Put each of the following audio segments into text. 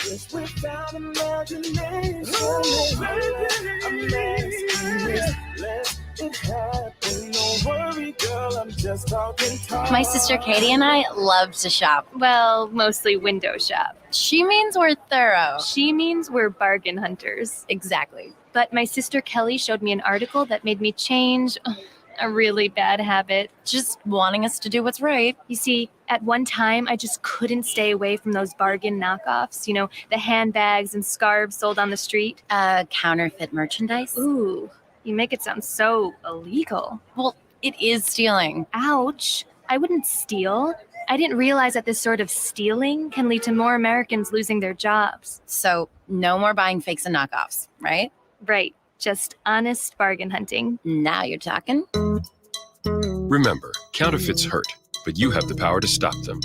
Just without imagination. Let it happen. Don't worry, girl, I'm just talking talk. My sister Katie and I love to shop. Well, mostly window shop. She means we're thorough. She means we're bargain hunters. Exactly. But my sister Kelly showed me an article that made me change a really bad habit. Just wanting us to do what's right. You see, at one time, I just couldn't stay away from those bargain knockoffs. You know, the handbags and scarves sold on the street. Counterfeit merchandise. Ooh, you make it sound so illegal. Well, it is stealing. Ouch. I wouldn't steal. I didn't realize that this sort of stealing can lead to more Americans losing their jobs. So no more buying fakes and knockoffs, right? Right. Just honest bargain hunting. Now you're talking. Remember, counterfeits hurt, but you have the power to stop them.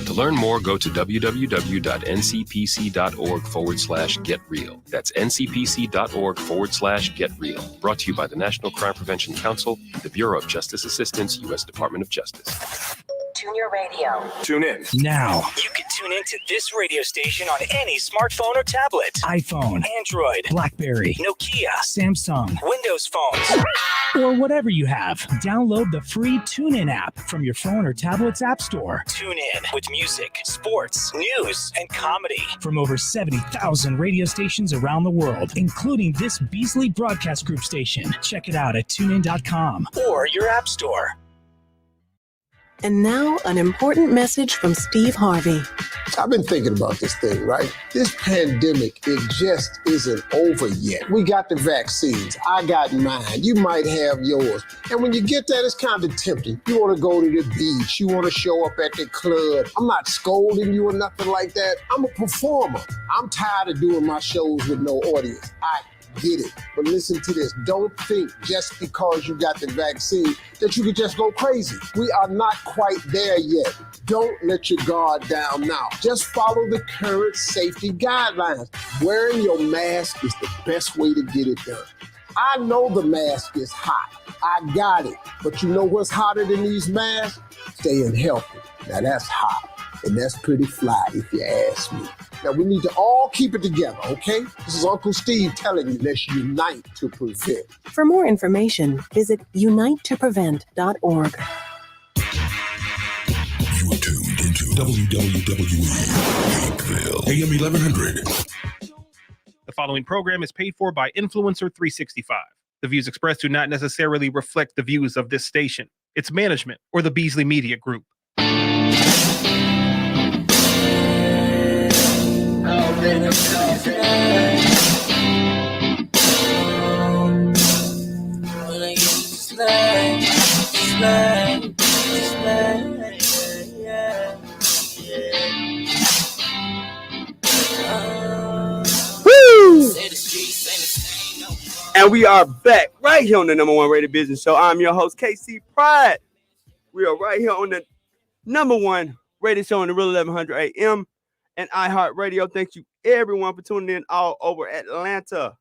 To learn more, go to www.ncpc.org/getreal. That's ncpc.org/getreal. Brought to you by the National Crime Prevention Council, the Bureau of Justice Assistance, U.S. Department of Justice. Tune your radio. Tune in. Now. You can tune into this radio station on any smartphone or tablet. iPhone. Android. BlackBerry. Nokia. Samsung. Windows phones. Or whatever you have. Download the free TuneIn app from your phone or tablet's app store. Tune in with music, sports, news, and comedy. From over 70,000 radio stations around the world, including this Beasley Broadcast Group station. Check it out at tunein.com. Or your app store. And now, an important message from Steve Harvey. I've been thinking about this thing, right? This pandemic, it just isn't over yet. We got the vaccines. I got mine. You might have yours. And when you get that, it's kind of tempting. You want to go to the beach. You want to show up at the club. I'm not scolding you or nothing like that. I'm a performer. I'm tired of doing my shows with no audience. I get it. But listen to this. Don't think just because you got the vaccine that you can just go crazy. We are not quite there yet. Don't let your guard down now. Just follow the current safety guidelines. Wearing your mask is the best way to get it done. I know the mask is hot. I got it. But you know what's hotter than these masks? Staying healthy. Now that's hot. And that's pretty fly if you ask me. Now we need to all keep it together, okay? This is Uncle Steve telling you, let's unite to prevent. For more information, visit unitetoprevent.org. You are tuned into WWWE Lakeville, AM 1100. The following program is paid for by Influencer 365. The views expressed do not necessarily reflect the views of this station, its management, or the Beasley Media Group. And we are back right here on the number one rated business show. I'm your host, KC Pride. We are right here on the number one rated show on the Real 1100 AM and iHeartRadio. Thank you, everyone, for tuning in all over Atlanta.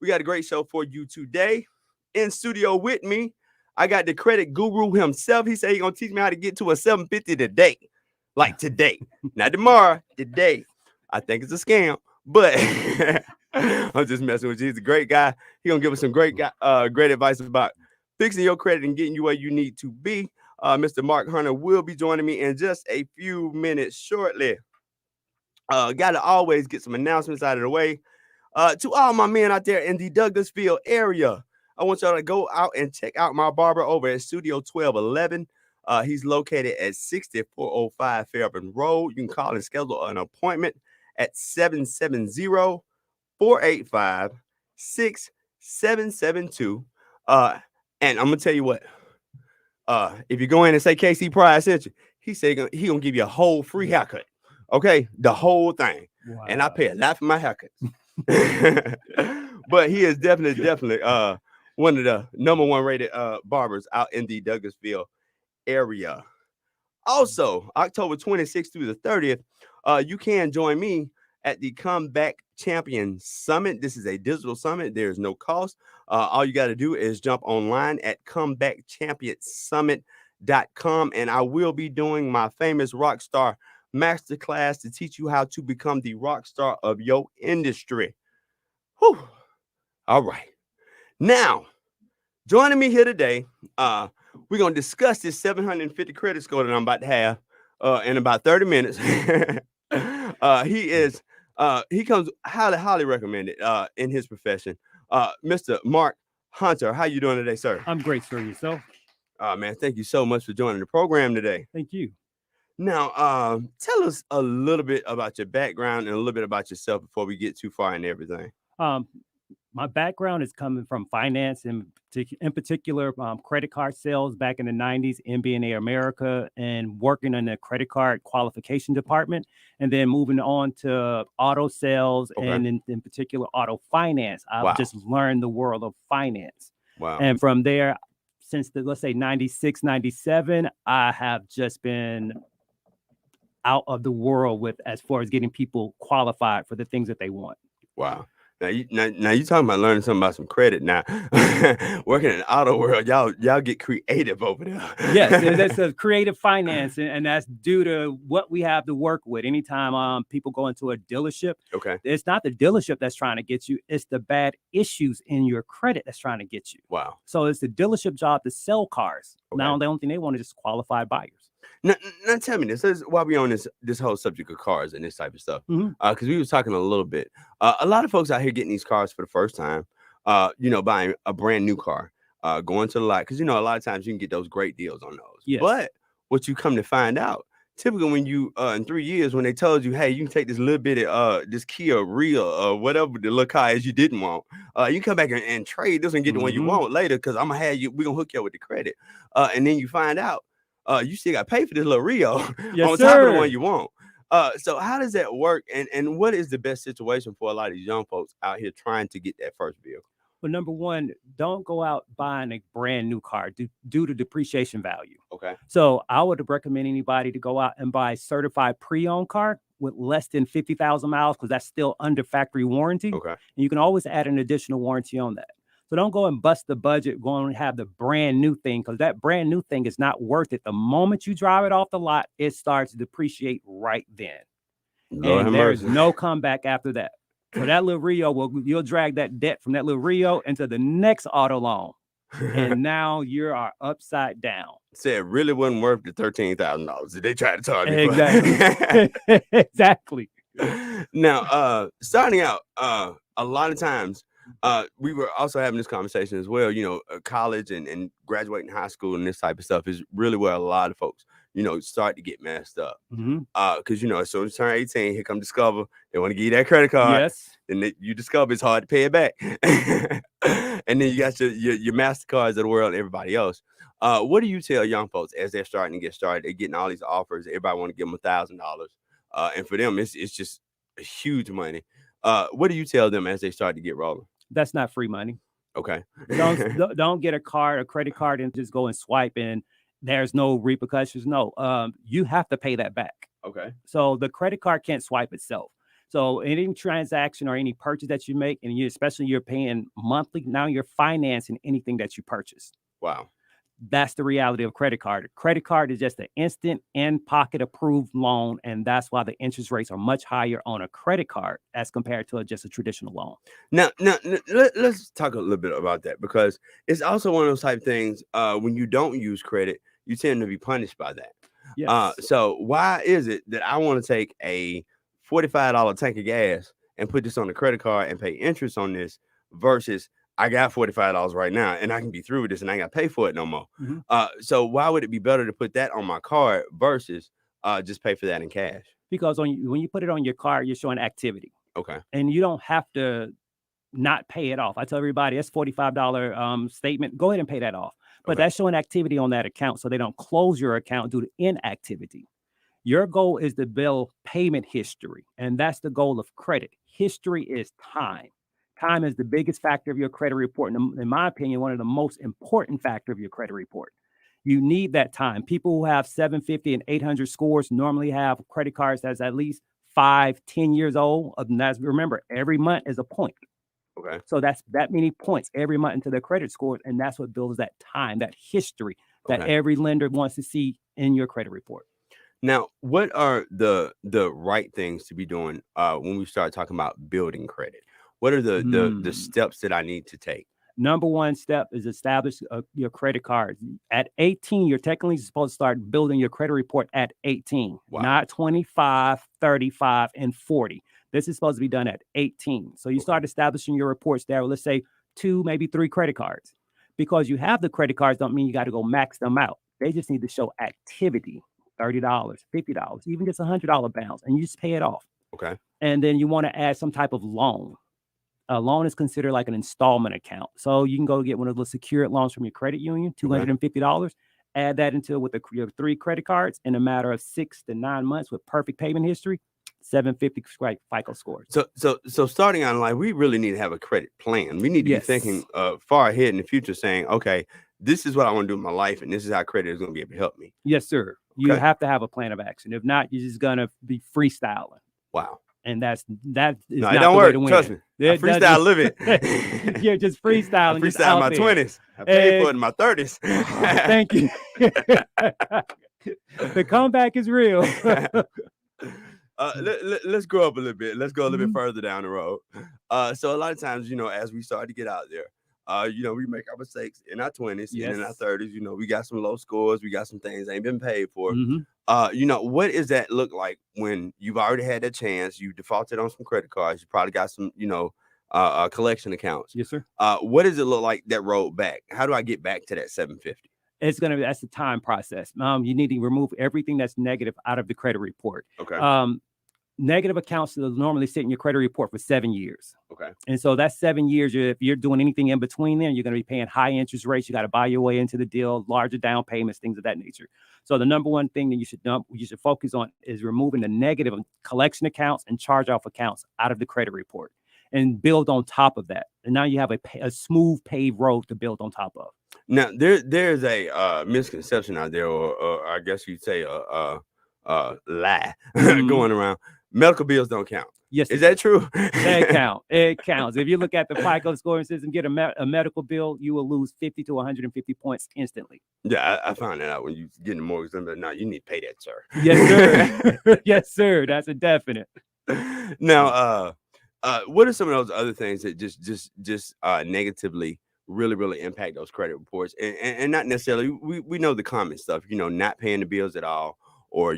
We got a great show for you today. In studio with me, I got the credit guru himself. He said he's going to teach me how to get to a 750 today. Like today. Not tomorrow, today. I think it's a scam, but I'm just messing with you. He's a great guy. He's going to give us some great advice about fixing your credit and getting you where you need to be. Mr. Mark Hunter will be joining me in just a few minutes shortly. Got to always get some announcements out of the way. To all my men out there in the Douglasville area, I want y'all to go out and check out my barber over at Studio 1211. He's located at 6405 Fairburn Road. You can call and schedule an appointment at 770-485-6772. And I'm going to tell you what. If you go in and say KC Pride sent you, he said he going to give you a whole free haircut. Okay? The whole thing. Wow. And I pay a lot for my haircuts. But he is definitely one of the number one rated barbers out in the Douglasville area. Also, October 26th through the 30th, you can join me at the Comeback Champion Summit. This is a digital summit. There's no cost. All you got to do is jump online at comebackchampionsummit.com, and I will be doing my famous rock star masterclass to teach you how to become the rock star of your industry. Whew. All right. Now, joining me here today, we're going to discuss this 750 credit score that I'm about to have in about 30 minutes. He comes highly recommended in his profession. Mr. Mark Hunter, how you doing today, sir? I'm great, sir. Yourself? Man, thank you so much for joining the program today. Thank you. Now, tell us a little bit about your background and a little bit about yourself before we get too far in everything. My background is coming from finance, in particular, credit card sales back in the 90s, MBNA America, and working in the credit card qualification department, and then moving on to auto sales and in particular auto finance. I've just learned the world of finance. Wow. And from there, since let's say 96, 97, I have just been out of the world with as far as getting people qualified for the things that they want. Wow. Now you talking about learning something about some credit. Now, working in the auto world, y'all get creative over there. Yes, that's a creative finance, and that's due to what we have to work with. Anytime people go into a dealership, it's not the dealership that's trying to get you; it's the bad issues in your credit that's trying to get you. Wow. So it's the dealership job to sell cars. Now the only thing they want is just qualified buyers. Now tell me this is why we on this whole subject of cars and this type of stuff. Because we was talking a little bit. A lot of folks out here getting these cars for the first time. Buying a brand new car, going to the lot, because a lot of times you can get those great deals on those. Yes. But what you come to find out, typically when you in 3 years, when they told you, hey, you can take this little bit of this Kia Rio or whatever the little car is you didn't want, you can come back and trade this and get the one you want later, because I'm gonna have you, we're gonna hook you up with the credit. And then you find out you still got to pay for this little Rio on top of the one you want. So how does that work? And what is the best situation for a lot of these young folks out here trying to get that first vehicle? Well, number one, don't go out buying a brand new car due to depreciation value. Okay. So I would recommend anybody to go out and buy a certified pre-owned car with less than 50,000 miles, because that's still under factory warranty. Okay. And you can always add an additional warranty on that. So don't go and bust the budget, go and have the brand new thing, because that brand new thing is not worth it. The moment you drive it off the lot, it starts to depreciate right then. And there's no comeback after that. So that little Rio, you'll drag that debt from that little Rio into the next auto loan. And now you are upside down. Said it really wasn't worth the $13,000 that they tried to charge me. Exactly. Exactly. Now, starting out, a lot of times, we were also having this conversation as well. College and graduating high school and this type of stuff is really where a lot of folks, start to get messed up. Because, as soon as you turn 18, here come Discover. They want to give you that credit card. Yes. Then you discover it's hard to pay it back. And then you got your MasterCards of the world and everybody else. What do you tell young folks as they're starting to get started? They're getting all these offers. Everybody want to give them $1,000. And for them, it's just huge money. What do you tell them as they start to get rolling? That's not free money. Okay. Don't get a credit card and just go and swipe and there's no repercussions. No, you have to pay that back. Okay. So the credit card can't swipe itself. So any transaction or any purchase that you make, and especially you're paying monthly, now you're financing anything that you purchase. Wow. That's the reality of credit card. Credit card is just an instant in-pocket approved loan, and that's why the interest rates are much higher on a credit card as compared to just a traditional loan. Now, let's talk a little bit about that, because it's also one of those type of things. When you don't use credit, you tend to be punished by that. Yes. So why is it that I want to take a $45 tank of gas and put this on the credit card and pay interest on this versus I got $45 right now and I can be through with this and I ain't got to pay for it no more. So why would it be better to put that on my card versus just pay for that in cash? Because when you put it on your card, you're showing activity. Okay. And you don't have to not pay it off. I tell everybody that's $45 statement. Go ahead and pay that off. But that's showing activity on that account, so they don't close your account due to inactivity. Your goal is to build payment history, and that's the goal of credit. History is time. Time is the biggest factor of your credit report, and in my opinion, one of the most important factor of your credit report. You need that time. People who have 750 and 800 scores normally have credit cards that's at least 5-10 years old. And that's, remember, every month is a point. Okay. So that's that many points every month into their credit score, and that's what builds that time, that history that every lender wants to see in your credit report. Now, what are the right things to be doing when we start talking about building credit? What are the steps that I need to take? Number one step is establish your credit card. At 18, you're technically supposed to start building your credit report at 18, not 25, 35, and 40. This is supposed to be done at 18. So you start establishing your reports there. Let's say 2, maybe 3 credit cards. Because you have the credit cards don't mean you got to go max them out. They just need to show activity, $30, $50, even just $100 balance, and you just pay it off. Okay. And then you want to add some type of loan. A loan is considered like an installment account. So you can go get one of those secured loans from your credit union, $250, add that into with your 3 credit cards in a matter of 6 to 9 months with perfect payment history, 750 FICO score. So starting out in life, we really need to have a credit plan. We need to be thinking far ahead in the future, saying, okay, this is what I want to do in my life, and this is how credit is going to be able to help me. Yes, sir. You have to have a plan of action. If not, you're just going to be freestyling. Wow. And that is no, not it don't the work. way to win. Trust me. I freestyle live it. You're just freestyling. I freestyle in my 20s. I paid for it in my 30s. Thank you. The comeback is real. Let's grow up a little bit. Let's go a little bit further down the road. So a lot of times, as we start to get out there, we make our mistakes in our 20s and in our 30s. We got some low scores. We got some things ain't been paid for. What does that look like when you've already had that chance? You defaulted on some credit cards. You probably got some, collection accounts. Yes, sir. What does it look like that road back? How do I get back to that 750? That's the time process. You need to remove everything that's negative out of the credit report. Okay. Negative accounts will normally sit in your credit report for 7 years. Okay. And so that's 7 years. If you're doing anything in between then, you're going to be paying high interest rates. You got to buy your way into the deal, larger down payments, things of that nature. So the number one thing that you should focus on is removing the negative collection accounts and charge-off accounts out of the credit report and build on top of that. And now you have a smooth paved road to build on top of. Now, there's a misconception out there, or I guess you'd say a lie going around. Medical bills don't count. Yes. Is that true? They count. It counts. If you look at the FICO scoring system, get a medical bill, you will lose 50 to 150 points instantly. Yeah, I found that out when you get a mortgage. But now you need to pay that, sir. Yes, sir. Yes, sir. That's a definite. Now, what are some of those other things that just negatively really impact those credit reports? And not necessarily, we know the common stuff, not paying the bills at all, or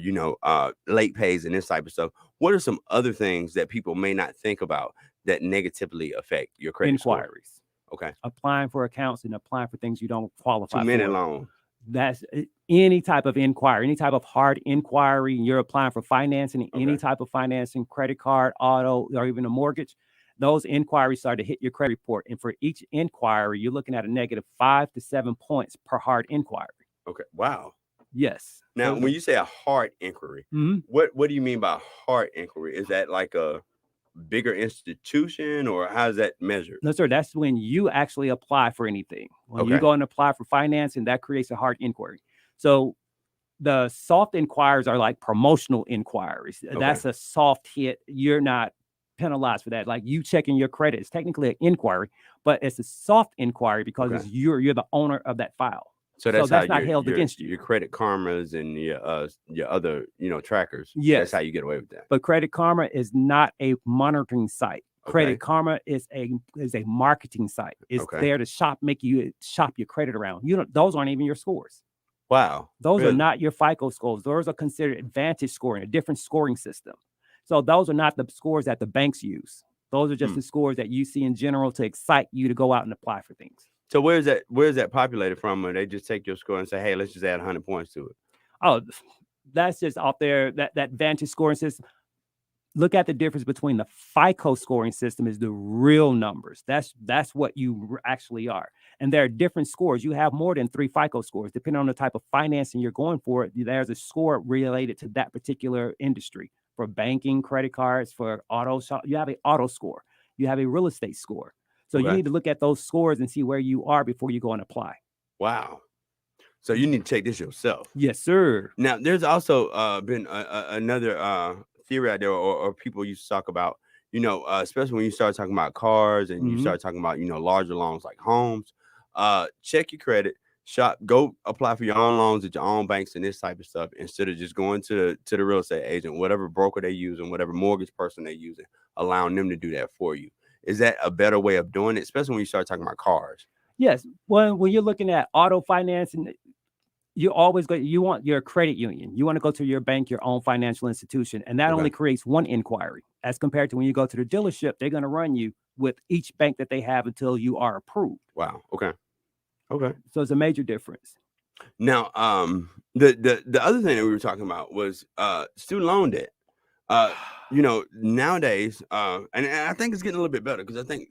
late pays and this type of stuff. What are some other things that people may not think about that negatively affect your credit inquiries score? Okay. Applying for accounts and applying for things you don't qualify for. Too many loans. That's any type of inquiry, any type of hard inquiry. You're applying for financing, any type of financing, credit card, auto, or even a mortgage. Those inquiries start to hit your credit report. And for each inquiry, you're looking at a negative 5 to 7 points per hard inquiry. Okay. Wow. Yes. Now, when you say a hard inquiry, what do you mean by hard inquiry? Is that like a bigger institution, or how is that measured? No, sir. That's when you actually apply for anything. When you go and apply for financing, that creates a hard inquiry. So the soft inquiries are like promotional inquiries. That's a soft hit. You're not penalized for that. Like you checking your credit is technically an inquiry, but it's a soft inquiry because it's you're the owner of that file. So that's not held against you. Your Credit Karmas and your other trackers. Yes, that's how you get away with that. But Credit Karma is not a monitoring site. Credit Karma is a marketing site. It's there to make you shop your credit around. Those aren't even your scores. Wow, those are not your FICO scores. Those are considered advantage scoring, a different scoring system. So those are not the scores that the banks use. Those are just the scores that you see in general to excite you to go out and apply for things. So where is that populated from? Or they just take your score and say, hey, let's just add 100 points to it? Oh, that's just out there, that Vantage scoring system. Look at the difference between the FICO scoring system is the real numbers. That's what you actually are. And there are different scores. You have more than 3 FICO scores. Depending on the type of financing you're going for, there's a score related to that particular industry. For banking, credit cards, for auto shop, you have an auto score. You have a real estate score. So you need to look at those scores and see where you are before you go and apply. Wow. So you need to check this yourself. Yes, sir. Now, there's also been another theory out there, or people used to talk about, especially when you start talking about cars and you start talking about, larger loans like homes. Check your credit, Go apply for your own loans at your own banks and this type of stuff instead of just going to the real estate agent, whatever broker they use and whatever mortgage person they're using, allowing them to do that for you. Is that a better way of doing it, especially when you start talking about cars? Yes. Well, when you're looking at auto financing, you want your credit union. You want to go to your bank, your own financial institution. And that only creates one inquiry as compared to when you go to the dealership, they're going to run you with each bank that they have until you are approved. Wow. Okay. So it's a major difference. Now, the other thing that we were talking about was student loan debt. Nowadays, and I think it's getting a little bit better because I think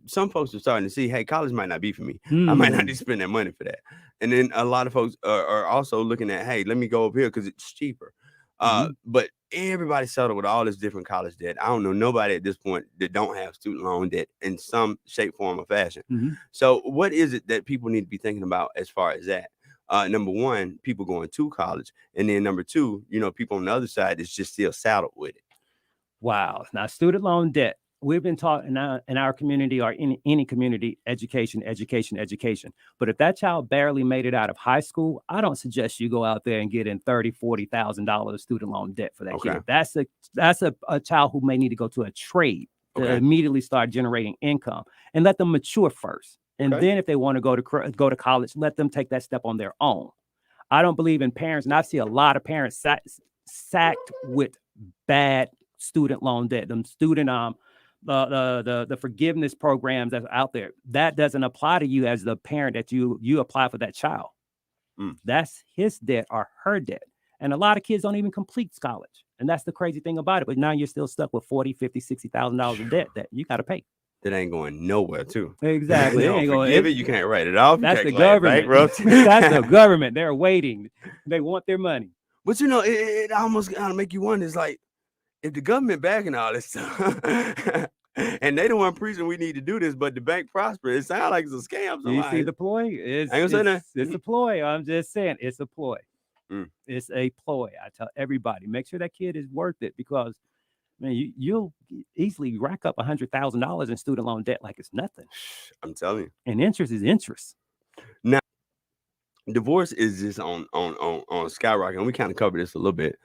some folks are starting to see, hey, college might not be for me. I might not need to spend that money for that. And then a lot of folks are also looking at, hey, let me go over here because it's cheaper. But everybody's settled with all this different college debt. I don't know nobody at this point that don't have student loan debt in some shape, form, or fashion. So what is it that people need to be thinking about as far as that? Number one, people going to college. And then number two, people on the other side is just still saddled with it. Wow. Now, student loan debt. We've been taught in our community or in any community, education. But if that child barely made it out of high school, I don't suggest you go out there and get in $30,000, $40,000 student loan debt for that kid. That's a child who may need to go to a trade to immediately start generating income and let them mature first. And then if they want to go to college, let them take that step on their own. I don't believe in parents, and I see a lot of parents sacked with bad student loan debt. Them student the forgiveness programs that are out there, that doesn't apply to you as the parent that you apply for that child. That's his debt or her debt. And a lot of kids don't even complete college. And that's the crazy thing about it. But now you're still stuck with $40,000, $50,000, $60,000 of debt that you got to pay. That ain't going nowhere, too. Exactly. You don't forgive it. You can't write it off. That's the government. That's the government. They're waiting. They want their money. But it almost kind of make you wonder. It's like, if the government backing all this stuff and they the one preaching we need to do this, but the bank prosper, it sounds like it's a scam. You see the ploy? It's a ploy. I'm just saying it's a ploy. It's a ploy. I tell everybody, make sure that kid is worth it because, man, you'll easily rack up $100,000 in student loan debt like it's nothing. I'm telling you. And interest is interest. Now, divorce is just on skyrocketing. We kind of covered this a little bit.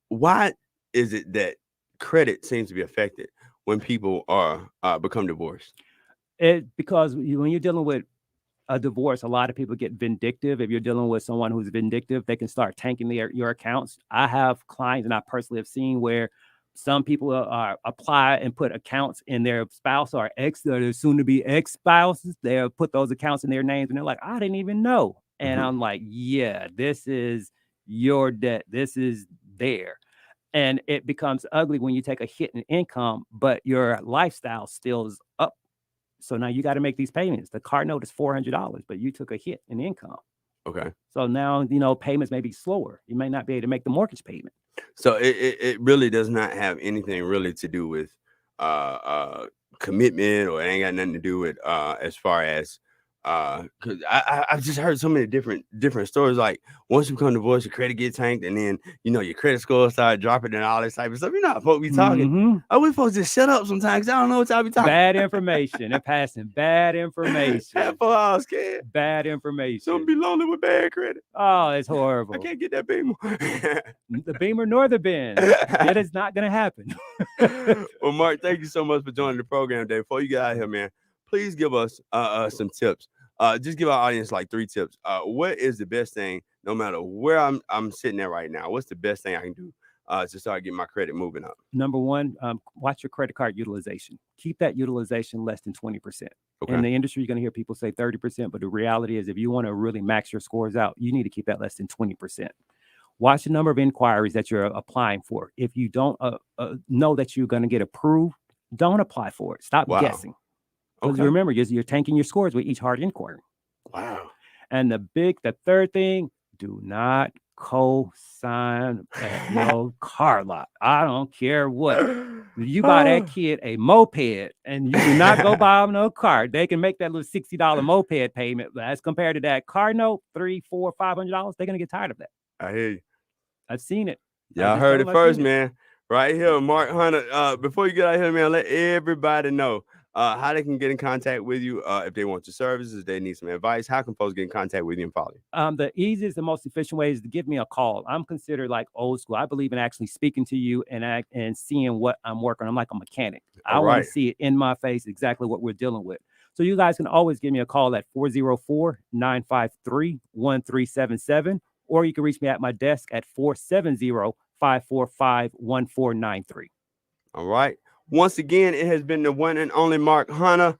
Why is it that credit seems to be affected when people become divorced? Because when you're dealing with a divorce, a lot of people get vindictive. If you're dealing with someone who's vindictive, they can start tanking your accounts. I have clients, and I personally have seen where some people apply and put accounts in their spouse or their soon-to-be ex-spouses. They'll put those accounts in their names, and they're like, I didn't even know. And I'm like, yeah, this is your debt. This is there. And it becomes ugly when you take a hit in income, but your lifestyle still is up. So now you got to make these payments. The car note is $400, but you took a hit in income. Okay. So now, payments may be slower. You may not be able to make the mortgage payment. So it really does not have anything really to do with commitment, or it ain't got nothing to do with as far as because I've just heard so many different stories. Like once you become divorced, your credit gets tanked, and then your credit score start dropping and all this type of stuff. You're not supposed to be talking. I wish folks just shut up sometimes. I don't know what y'all be talking. Bad information. They're passing bad information. Half of I was scared. Bad information. Don't be lonely with bad credit. Oh, it's horrible. I can't get that Beamer. The Beamer nor the Benz. That is not going to happen. Well, Mark, thank you so much for joining the program today. Before you get out of here, man, please give us some tips. Just give our audience like 3 tips. What is the best thing, no matter where I'm sitting at right now? What's the best thing I can do to start getting my credit moving up? Number one, watch your credit card utilization. Keep that utilization less than 20%. In the industry, you're going to hear people say 30%, but the reality is if you want to really max your scores out, you need to keep that less than 20%. Watch the number of inquiries that you're applying for. If you don't know that you're going to get approved, don't apply for it. Stop guessing. Because remember, you're tanking your scores with each hard inquiry. Wow. And the third thing, do not co-sign at no car lot. I don't care what. You buy that kid a moped and you do not go buy them no car. They can make that little $60 moped payment. As compared to that car note, $300, $400, $500, they're going to get tired of that. I hear you. I've seen it. Y'all heard it first, man. Right here, Mark Hunter. Before you get out here, man, let everybody know. how they can get in contact with you if they want your services, if they need some advice. How can folks get in contact with you and follow you? The easiest and most efficient way is to give me a call. I'm considered like old school. I believe in actually speaking to you and seeing what I'm working on. I'm like a mechanic. I want to see it in my face exactly what we're dealing with. So you guys can always give me a call at 404-953-1377, or you can reach me at my desk at 470-545-1493. All right. Once again, it has been the one and only Mark Hunter.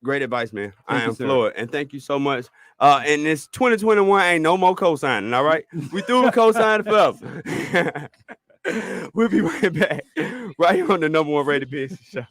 Great advice, man. I am floored. And thank you so much. And this 2021 ain't no more co-signing, all right? We threw the co-signing forever. We'll be right back right here on the number one rated business show.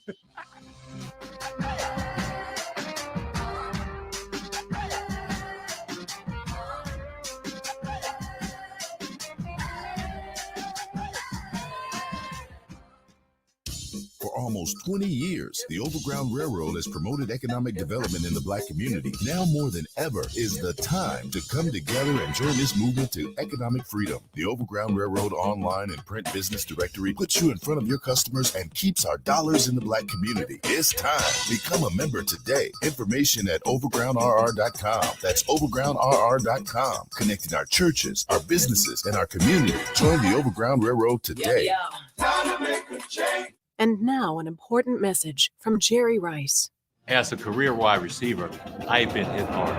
For almost 20 years, the Overground Railroad has promoted economic development in the Black community. Now more than ever is the time to come together and join this movement to economic freedom. The Overground Railroad online and print business directory puts you in front of your customers and keeps our dollars in the Black community. It's time. Become a member today. Information at overgroundrr.com. That's overgroundrr.com. Connecting our churches, our businesses, and our community. Join the Overground Railroad today. Time to make a change. And now an important message from Jerry Rice. As a career wide receiver, I've been hit hard.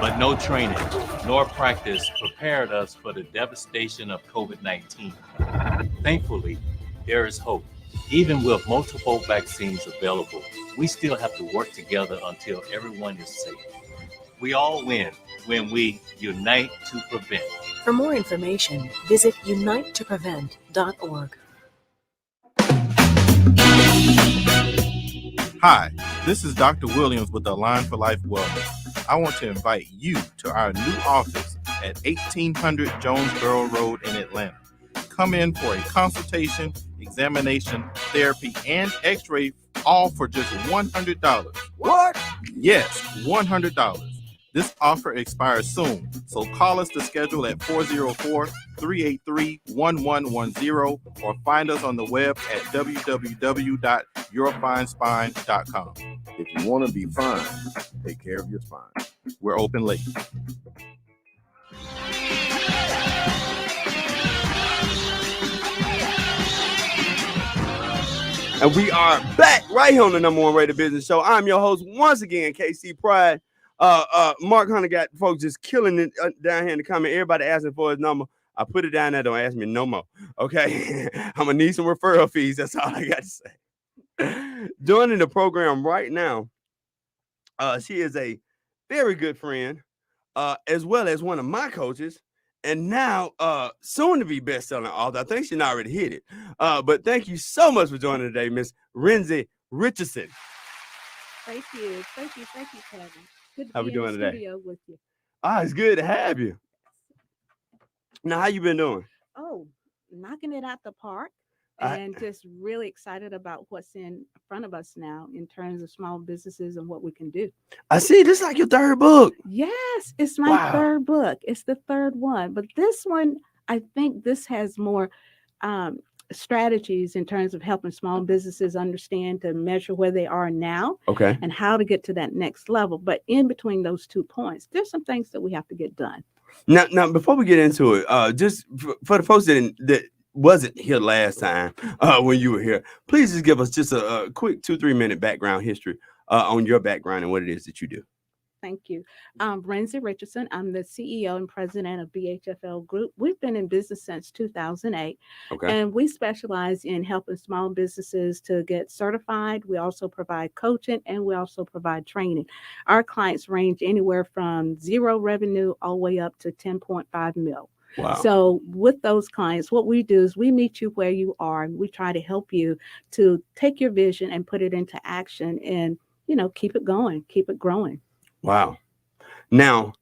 But no training nor practice prepared us for the devastation of COVID-19. Thankfully, there is hope. Even with multiple vaccines available, we still have to work together until everyone is safe. We all win when we unite to prevent. For more information, visit unitetoprevent.org. Hi, this is Dr. Williams with Align for Life Wellness. I want to invite you to our new office at 1800 Jonesboro Road in Atlanta. Come in for a consultation, examination, therapy, and x-ray, all for just $100. What? Yes, $100. This offer expires soon, so call us to schedule at 404-383-1110 or find us on the web at www.yourfinespine.com. If you want to be fine, take care of your spine. We're open late. And we are back right here on the number one rated business show. I'm your host once again, KC Pride. Mark Hunter got folks just killing it down here in the comment. Everybody asking for his number. I put it down there. Don't ask me no more. Okay. I'm gonna need some referral fees. That's all I got to say. Joining the program right now, she is a very good friend, as well as one of my coaches, and now soon to be best-selling author. I think she already hit it. But thank you so much for joining today, Miss Renzi Richardson. Thank you, Kevin. Good to How be we doing in the today? studio with you. It's good to have you. Now, how you been doing? Oh, knocking it out the park, I- and just really excited about what's in front of us now in terms of small businesses and what we can do. I see. This is like your third book. Yes, it's my Wow. third book. It's the third one, but this one, I think this has more strategies in terms of helping small businesses understand to measure where they are now Okay. and how to get to that next level. But in between those 2 points, there's some things that we have to get done. Now, before we get into it, just for the folks that wasn't here last time when you were here, please just give us just a quick 2-3 minute background history on your background and what it is that you do. Thank you. Renzi Richardson. I'm the CEO and president of BHFL Group. We've been in business since 2008, Okay. and we specialize in helping small businesses to get certified. We also provide coaching, and we also provide training. Our clients range anywhere from zero revenue all the way up to 10.5 mil. Wow. So with those clients, what we do is we meet you where you are, and we try to help you to take your vision and put it into action and, keep it going, keep it growing. Wow. Now,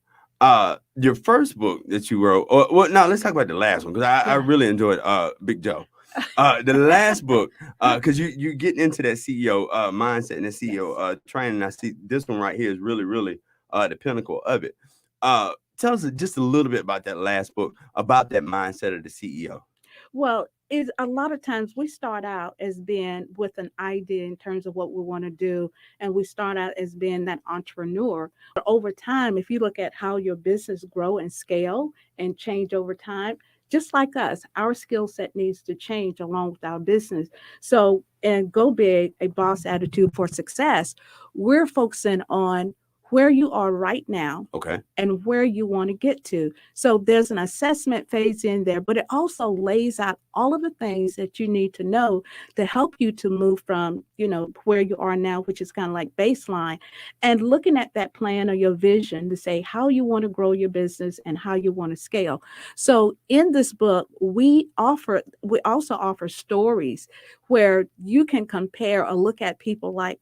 your first book that you wrote, now let's talk about the last one, because I really enjoyed Big Joe. The last book, because you're getting into that CEO mindset and the CEO training. I see this one right here is really, really the pinnacle of it. Tell us just a little bit about that last book, about that mindset of the CEO. Well, is a lot of times we start out as being with an idea in terms of what we want to do, and we start out as being that entrepreneur. But over time, if you look at how your business grow and scale and change over time, just like us, our skill set needs to change along with our business. So in Go Big, a boss attitude for success, we're focusing on where you are right now, Okay. and where you want to get to. So there's an assessment phase in there, but it also lays out all of the things that you need to know to help you to move from, where you are now, which is kind of like baseline, and looking at that plan or your vision to say how you want to grow your business and how you want to scale. So in this book, we also offer stories where you can compare or look at people like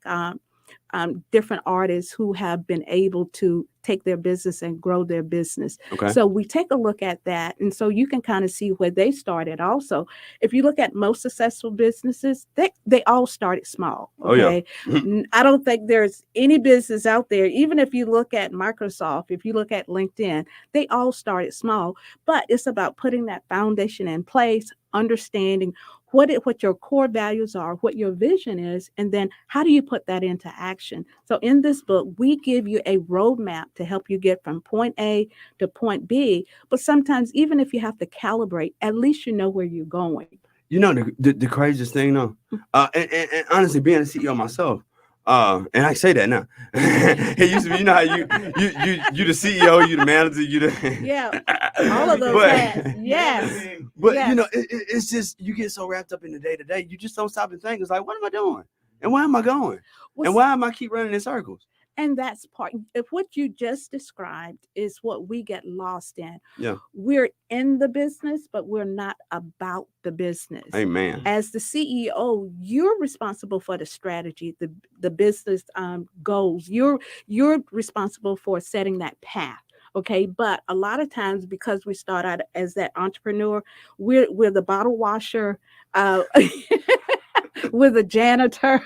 different artists who have been able to take their business and grow their business. Okay. So we take a look at that. And so you can kind of see where they started also. If you look at most successful businesses, they all started small. Okay. Oh, yeah. I don't think there's any business out there, even if you look at Microsoft, if you look at LinkedIn, they all started small. But it's about putting that foundation in place, understanding what your core values are, what your vision is, and then how do you put that into action? So in this book, we give you a roadmap to help you get from point A to point B. But sometimes, even if you have to calibrate, at least you know where you're going. You know, the craziest thing though, and honestly, being a CEO myself, and I say that now. It used to be, how you the CEO, you the manager, you the all of those hats. Yes. But yes. it's just you get so wrapped up in the day to day, you just don't stop and think. It's like, what am I doing? And where am I going? And why am I keep running in circles? And that's part of what you just described is what we get lost in. Yeah. We're in the business, but we're not about the business. Amen. As the CEO, you're responsible for the strategy, the business goals. You're responsible for setting that path. Okay. But a lot of times, because we start out as that entrepreneur, we're the bottle washer, we're the janitor,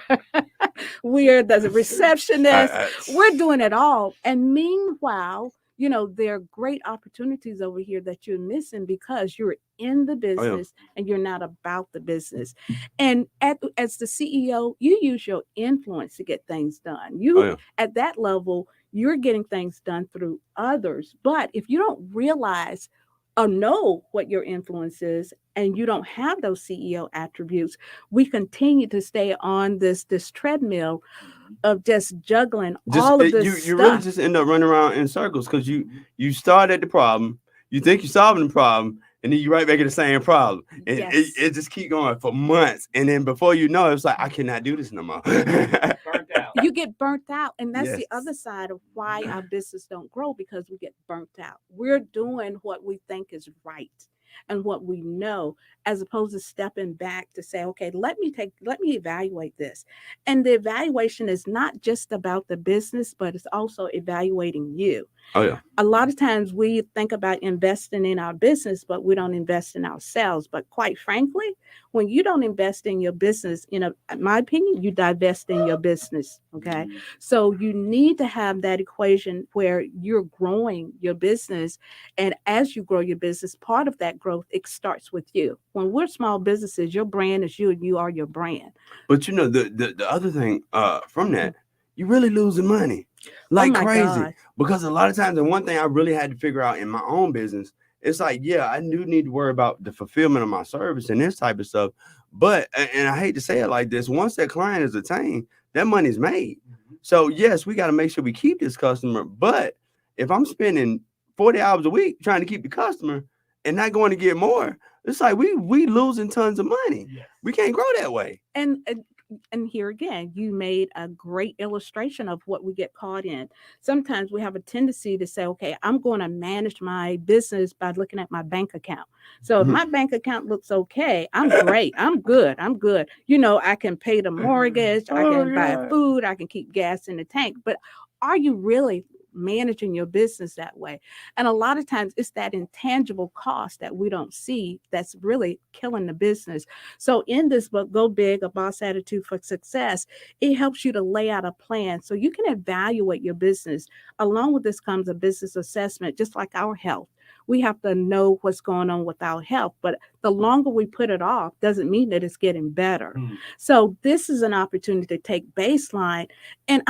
we're the receptionist, we're doing it all. And meanwhile, there are great opportunities over here that you're missing because you're in the business and you're not about the business. And as the CEO, you use your influence to get things done. At that level, you're getting things done through others. But if you don't realize or know what your influence is, and you don't have those CEO attributes, we continue to stay on this treadmill of just juggling all of this stuff. You really just end up running around in circles because you start at the problem, you think you're solving the problem, and then you right back at the same problem. And it just keep going for months. And then before you know it, it's like, I cannot do this no more. Burnt out. You get burnt out. And that's the other side of why our business don't grow, because we get burnt out. We're doing what we think is right and what we know, as opposed to stepping back to say, okay, let me evaluate this. And the evaluation is not just about the business, but it's also evaluating you. Oh, yeah. A lot of times we think about investing in our business, but we don't invest in ourselves. But quite frankly, when you don't invest in your business, in my opinion, you divest in your business. Okay. So you need to have that equation where you're growing your business. And as you grow your business, part of that growth, it starts with you. When we're small businesses, your brand is you and you are your brand. But the other thing from that, you're really losing money like crazy. God. Because a lot of times, and one thing I really had to figure out in my own business, it's like, I do need to worry about the fulfillment of my service and this type of stuff. But, and I hate to say it like this, once that client is attained, that money's made. So yes, we got to make sure we keep this customer. But if I'm spending 40 hours a week trying to keep the customer and not going to get more, it's like we losing tons of money. Yes. We can't grow that way. And here again, you made a great illustration of what we get caught in. Sometimes we have a tendency to say, okay, I'm going to manage my business by looking at my bank account. So if my bank account looks okay, I'm great. I'm good. I can pay the mortgage. I can buy food. I can keep gas in the tank. But are you really managing your business that way? And a lot of times it's that intangible cost that we don't see that's really killing the business. So in this book, Go Big, A Boss Attitude for Success, it helps you to lay out a plan so you can evaluate your business. Along with this comes a business assessment, just like our health. we have to know what's going on with our health. But the longer we put it off doesn't mean that it's getting better. So this is an opportunity to take baseline. And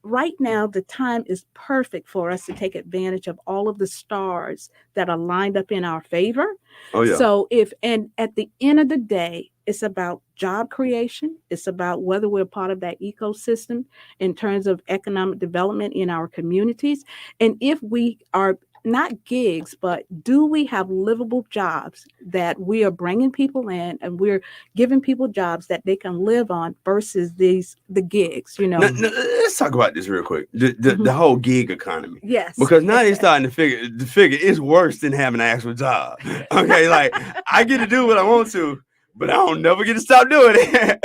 right now, the time is perfect for us to take advantage of all of the stars that are lined up in our favor. Oh, yeah. So and at the end of the day, it's about job creation. It's about whether we're part of that ecosystem in terms of economic development in our communities. And if we are not gigs, but do we have livable jobs that we are bringing people in and we're giving people jobs that they can live on versus the gigs, you know? Now, let's talk about this real quick. The whole gig economy. Yes. Because now they're starting to figure it's worse than having an actual job. Okay, like I get to do what I want to, but I don't never get to stop doing it.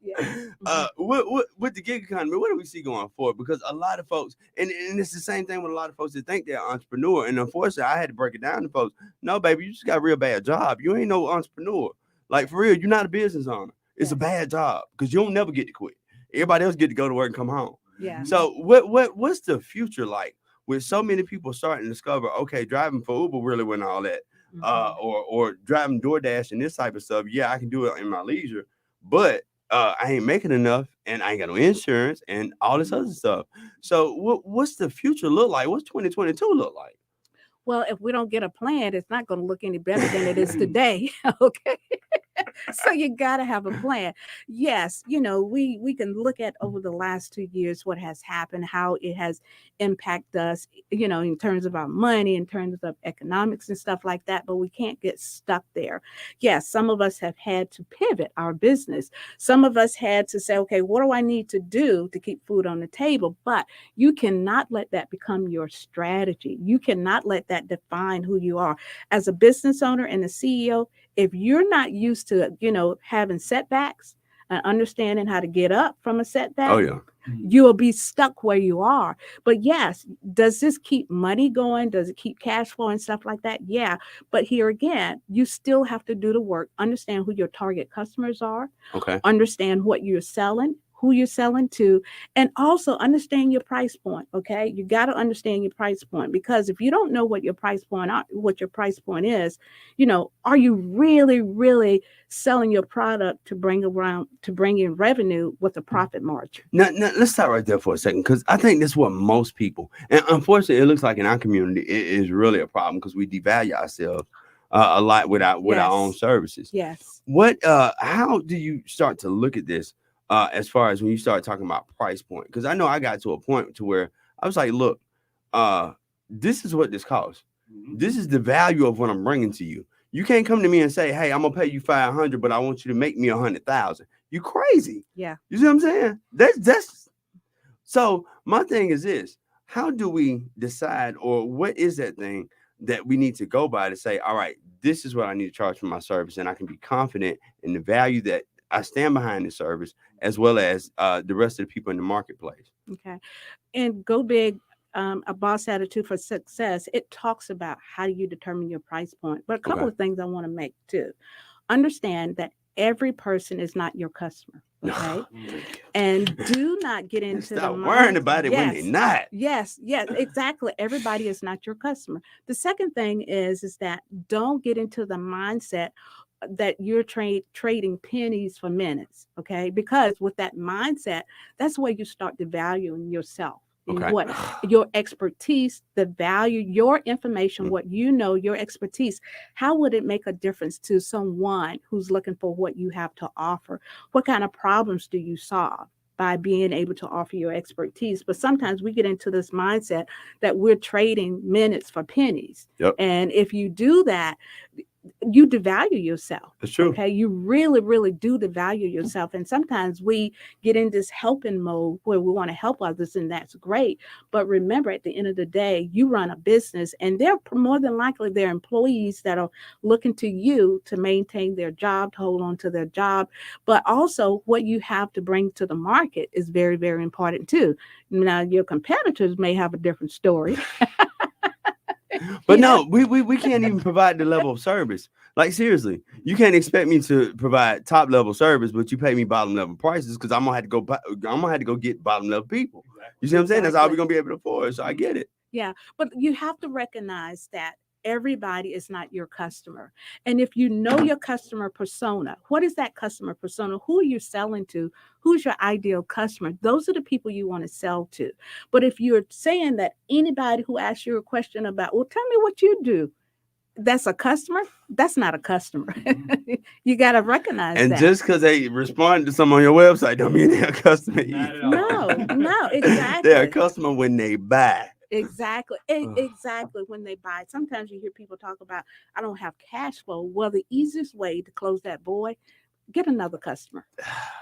Yes. With the gig economy, what do we see going forward? Because a lot of folks, and it's the same thing with a lot of folks that think they're an entrepreneur. And unfortunately, I had to break it down to folks. No, baby, you just got a real bad job. You ain't no entrepreneur. Like, for real, you're not a business owner. It's a bad job because you don't never get to quit. Everybody else get to go to work and come home. Yeah. So what's the future like with so many people starting to discover, okay, driving for Uber really wasn't all that. Or driving DoorDash and this type of stuff. Yeah, I can do it in my leisure, but I ain't making enough and I ain't got no insurance and all this other stuff. So what's the future look like? What's 2022 look like? Well, if we don't get a plan, it's not going to look any better than it is today. Okay. So you got to have a plan. Yes, you know, we can look at over the last 2 years what has happened, how it has impacted us, you know, in terms of our money, in terms of economics and stuff like that, but we can't get stuck there. Yes, some of us have had to pivot our business. Some of us had to say, okay, what do I need to do to keep food on the table? But you cannot let that become your strategy. You cannot let that define who you are. As a business owner and a CEO, if you're not used to, you know, having setbacks and understanding how to get up from a setback, Oh, yeah. you will be stuck where you are. But yes, does this keep money going? Does it keep cash flow and stuff like that? Yeah. But here again, you still have to do the work, understand who your target customers are, Okay. understand what you're selling, who you're selling to, and also understand your price point. Okay. You got to understand your price point, because if you don't know what your price point is, you know, are you really, really selling your product to bring in revenue with a profit margin? Now, let's stop right there for a second, because I think that's what most people, and unfortunately, it looks like in our community, it is really a problem because we devalue ourselves a lot with our own services. Yes. How do you start to look at this as far as when you start talking about price point? Because I know I got to a point to where I was like, look, this is what this costs. This is the value of what I'm bringing to you. You can't come to me and say, hey, I'm gonna pay you $500, but I want you to make me $100,000. You crazy. Yeah. You see what I'm saying? That's so my thing is this: how do we decide, or what is that thing that we need to go by to say, all right, this is what I need to charge for my service, and I can be confident in the value that I stand behind the service, as well as the rest of the people in the marketplace. Okay. And Go Big, a boss attitude for success, it talks about how do you determine your price point. But a couple of things I want to make too. Understand that every person is not your customer. Okay. And do not get into Stop worrying about it when they're not. Yes, exactly. Everybody is not your customer. The second thing is that don't get into the mindset that you're trading pennies for minutes. Okay. Because with that mindset, that's where you start devaluing yourself. Okay. What your expertise, the value, your information, what you know, your expertise, how would it make a difference to someone who's looking for what you have to offer? What kind of problems do you solve by being able to offer your expertise? But sometimes we get into this mindset that we're trading minutes for pennies. Yep. And if you do that, you devalue yourself. That's true. Okay. You really, really do devalue yourself. And sometimes we get in this helping mode where we want to help others, and that's great. But remember, at the end of the day, you run a business, and they're more than likely they're employees that are looking to you to maintain their job, to hold on to their job. But also what you have to bring to the market is very, very important too. Now, your competitors may have a different story. But no, we can't even provide the level of service. Like, seriously, you can't expect me to provide top level service, but you pay me bottom level prices, because I'm gonna have to go get bottom level people. You see what I'm saying? That's all we're gonna be able to afford. So I get it. Yeah, but you have to recognize that everybody is not your customer. And if you know your customer persona, what is that customer persona? Who are you selling to? Who's your ideal customer? Those are the people you want to sell to. But if you're saying that anybody who asks you a question about, well, tell me what you do, that's a customer, that's not a customer. You got to recognize And that. just because they respond to something on your website don't mean they're a customer. No, exactly. They're a customer when they buy. Exactly. Exactly. When they buy. Sometimes you hear people talk about, I don't have cash flow. Well, the easiest way to close that void, get another customer.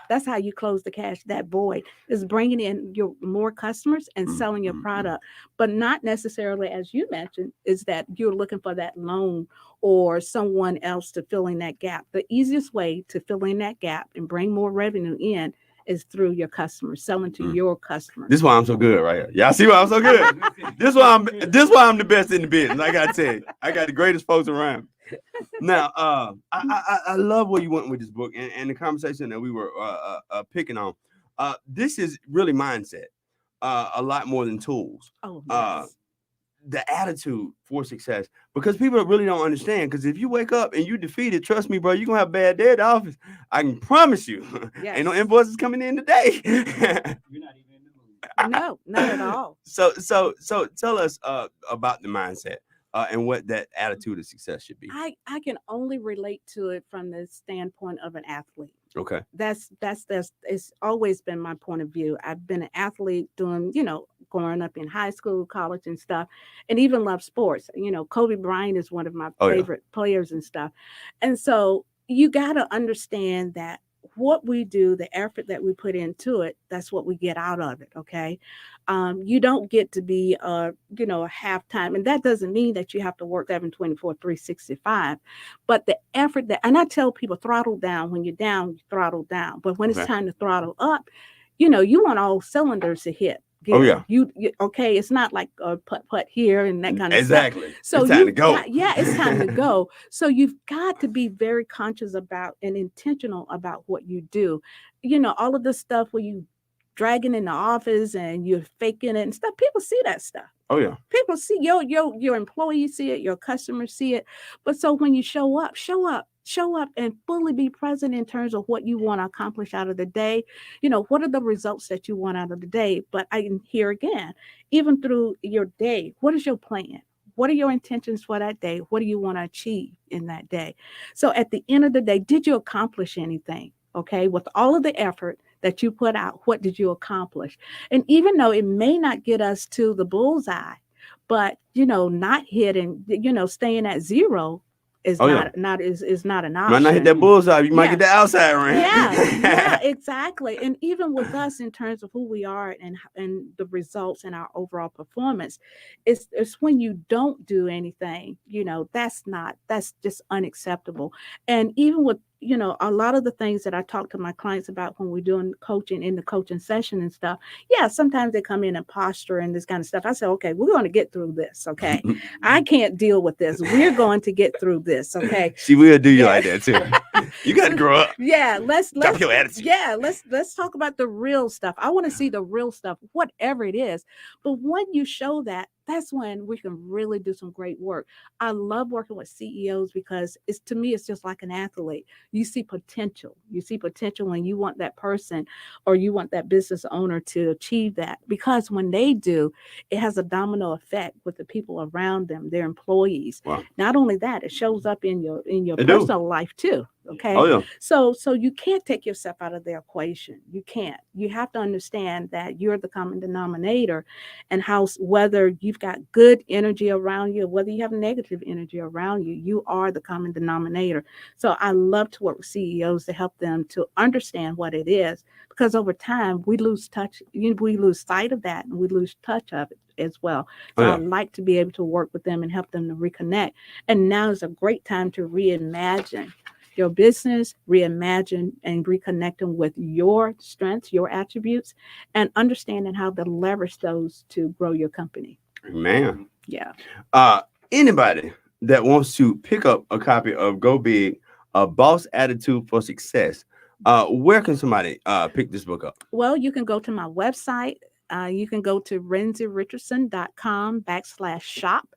That's how you close that void, is bringing in your more customers and selling your product. But not necessarily, as you mentioned, is that you're looking for that loan or someone else to fill in that gap. The easiest way to fill in that gap and bring more revenue in is through your customers, selling to your customers. This is why I'm so good right here. Y'all see why I'm so good? This is why I'm the best in the business. I gotta tell you, I got the greatest folks around. Now, I love where you went with this book and the conversation that we were picking on. This is really mindset, a lot more than tools. Oh, yes. The attitude for success, because people really don't understand. Because if you wake up and you defeated, trust me, bro, you're gonna have a bad day at the office. I can promise you. Yes. Ain't no invoices coming in today. No, not at all. So tell us about the mindset and what that attitude of success should be. I can only relate to it from the standpoint of an athlete. Okay. That's it's always been my point of view. I've been an athlete doing, growing up in high school, college and stuff, and even love sports. Kobe Bryant is one of my favorite players and stuff. And so you got to understand that what we do, the effort that we put into it, that's what we get out of it. Okay. You don't get to be, a halftime. And that doesn't mean that you have to work 724, 365, but the effort and I tell people, throttle down. When you're down, you throttle down. But when it's time to throttle up, you want all cylinders to hit. You okay, it's not like a putt here and that kind of stuff. Exactly. So it's time to go. It's time to go. So you've got to be very conscious about and intentional about what you do. All of this stuff where you dragging in the office and you're faking it and stuff. People see that stuff. Oh yeah. People see your employees see it, your customers see it. But so when you show up and fully be present in terms of what you want to accomplish out of the day. What are the results that you want out of the day? But I can hear again, even through your day, what is your plan? What are your intentions for that day? What do you want to achieve in that day? So at the end of the day, did you accomplish anything? Okay, with all of the effort that you put out, what did you accomplish? And even though it may not get us to the bullseye, but not hitting, staying at zero is not an option. Might not hit that bullseye, you might get the outside ring. Yeah, exactly. And even with us, in terms of who we are and the results and our overall performance, it's when you don't do anything, that's just unacceptable. And even with a lot of the things that I talk to my clients about when we're doing coaching in the coaching session and stuff. Yeah, sometimes they come in and posture and this kind of stuff. I say, okay, we're going to get through this. Okay. I can't deal with this. We're going to get through this. Okay. She will do you like that too. You got to grow up. Yeah. Let's your attitude. Yeah. Let's talk about the real stuff. I want to see the real stuff, whatever it is. But when you show that, that's when we can really do some great work. I love working with CEOs because to me, it's just like an athlete. You see potential. You see potential when you want that person or you want that business owner to achieve that, because when they do, it has a domino effect with the people around them, their employees. Wow. Not only that, it shows up in your personal life too. Okay. Oh, yeah. So you can't take yourself out of the equation. You can't. You have to understand that you're the common denominator, and whether you've got good energy around you, whether you have negative energy around you, you are the common denominator. So I love to work with CEOs to help them to understand what it is, because over time we lose touch, we lose sight of that, and we lose touch of it as well. So I'd like to be able to work with them and help them to reconnect. And now is a great time to reimagine your business, reimagine and reconnect them with your strengths, your attributes, and understanding how to leverage those to grow your company. Man. Yeah. Anybody that wants to pick up a copy of Go Big, A Boss Attitude for Success, where can somebody pick this book up? Well, you can go to my website. You can go to RenziRichardson.com/shop.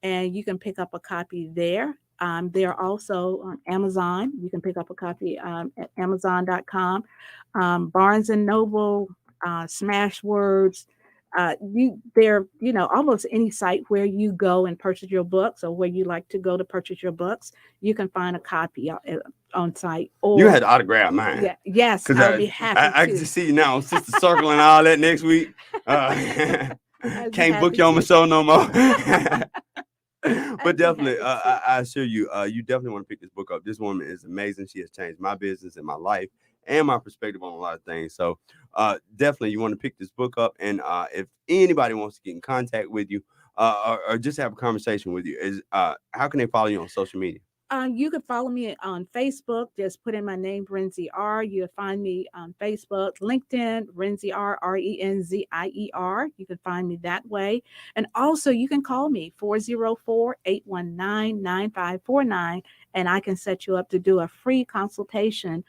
and you can pick up a copy there. They're also on Amazon. You can pick up a copy at Amazon.com. Barnes and Noble, Smashwords. They're almost any site where you go and purchase your books, or where you like to go to purchase your books, you can find a copy on site. Or You had to autograph mine. Yeah, yes, I'll be happy I to. can see you now, Sister Circle and all that next week. Can't book you on my show no more. But definitely, I assure you, you definitely want to pick this book up. This woman is amazing. She has changed my business and my life and my perspective on a lot of things. So definitely you want to pick this book up. And if anybody wants to get in contact with you or just have a conversation with you, how can they follow you on social media? You can follow me on Facebook. Just put in my name, Renzi R. You'll find me on Facebook, LinkedIn, Renzi R, Renzier. You can find me that way. And also you can call me 404-819-9549, and I can set you up to do a free consultation.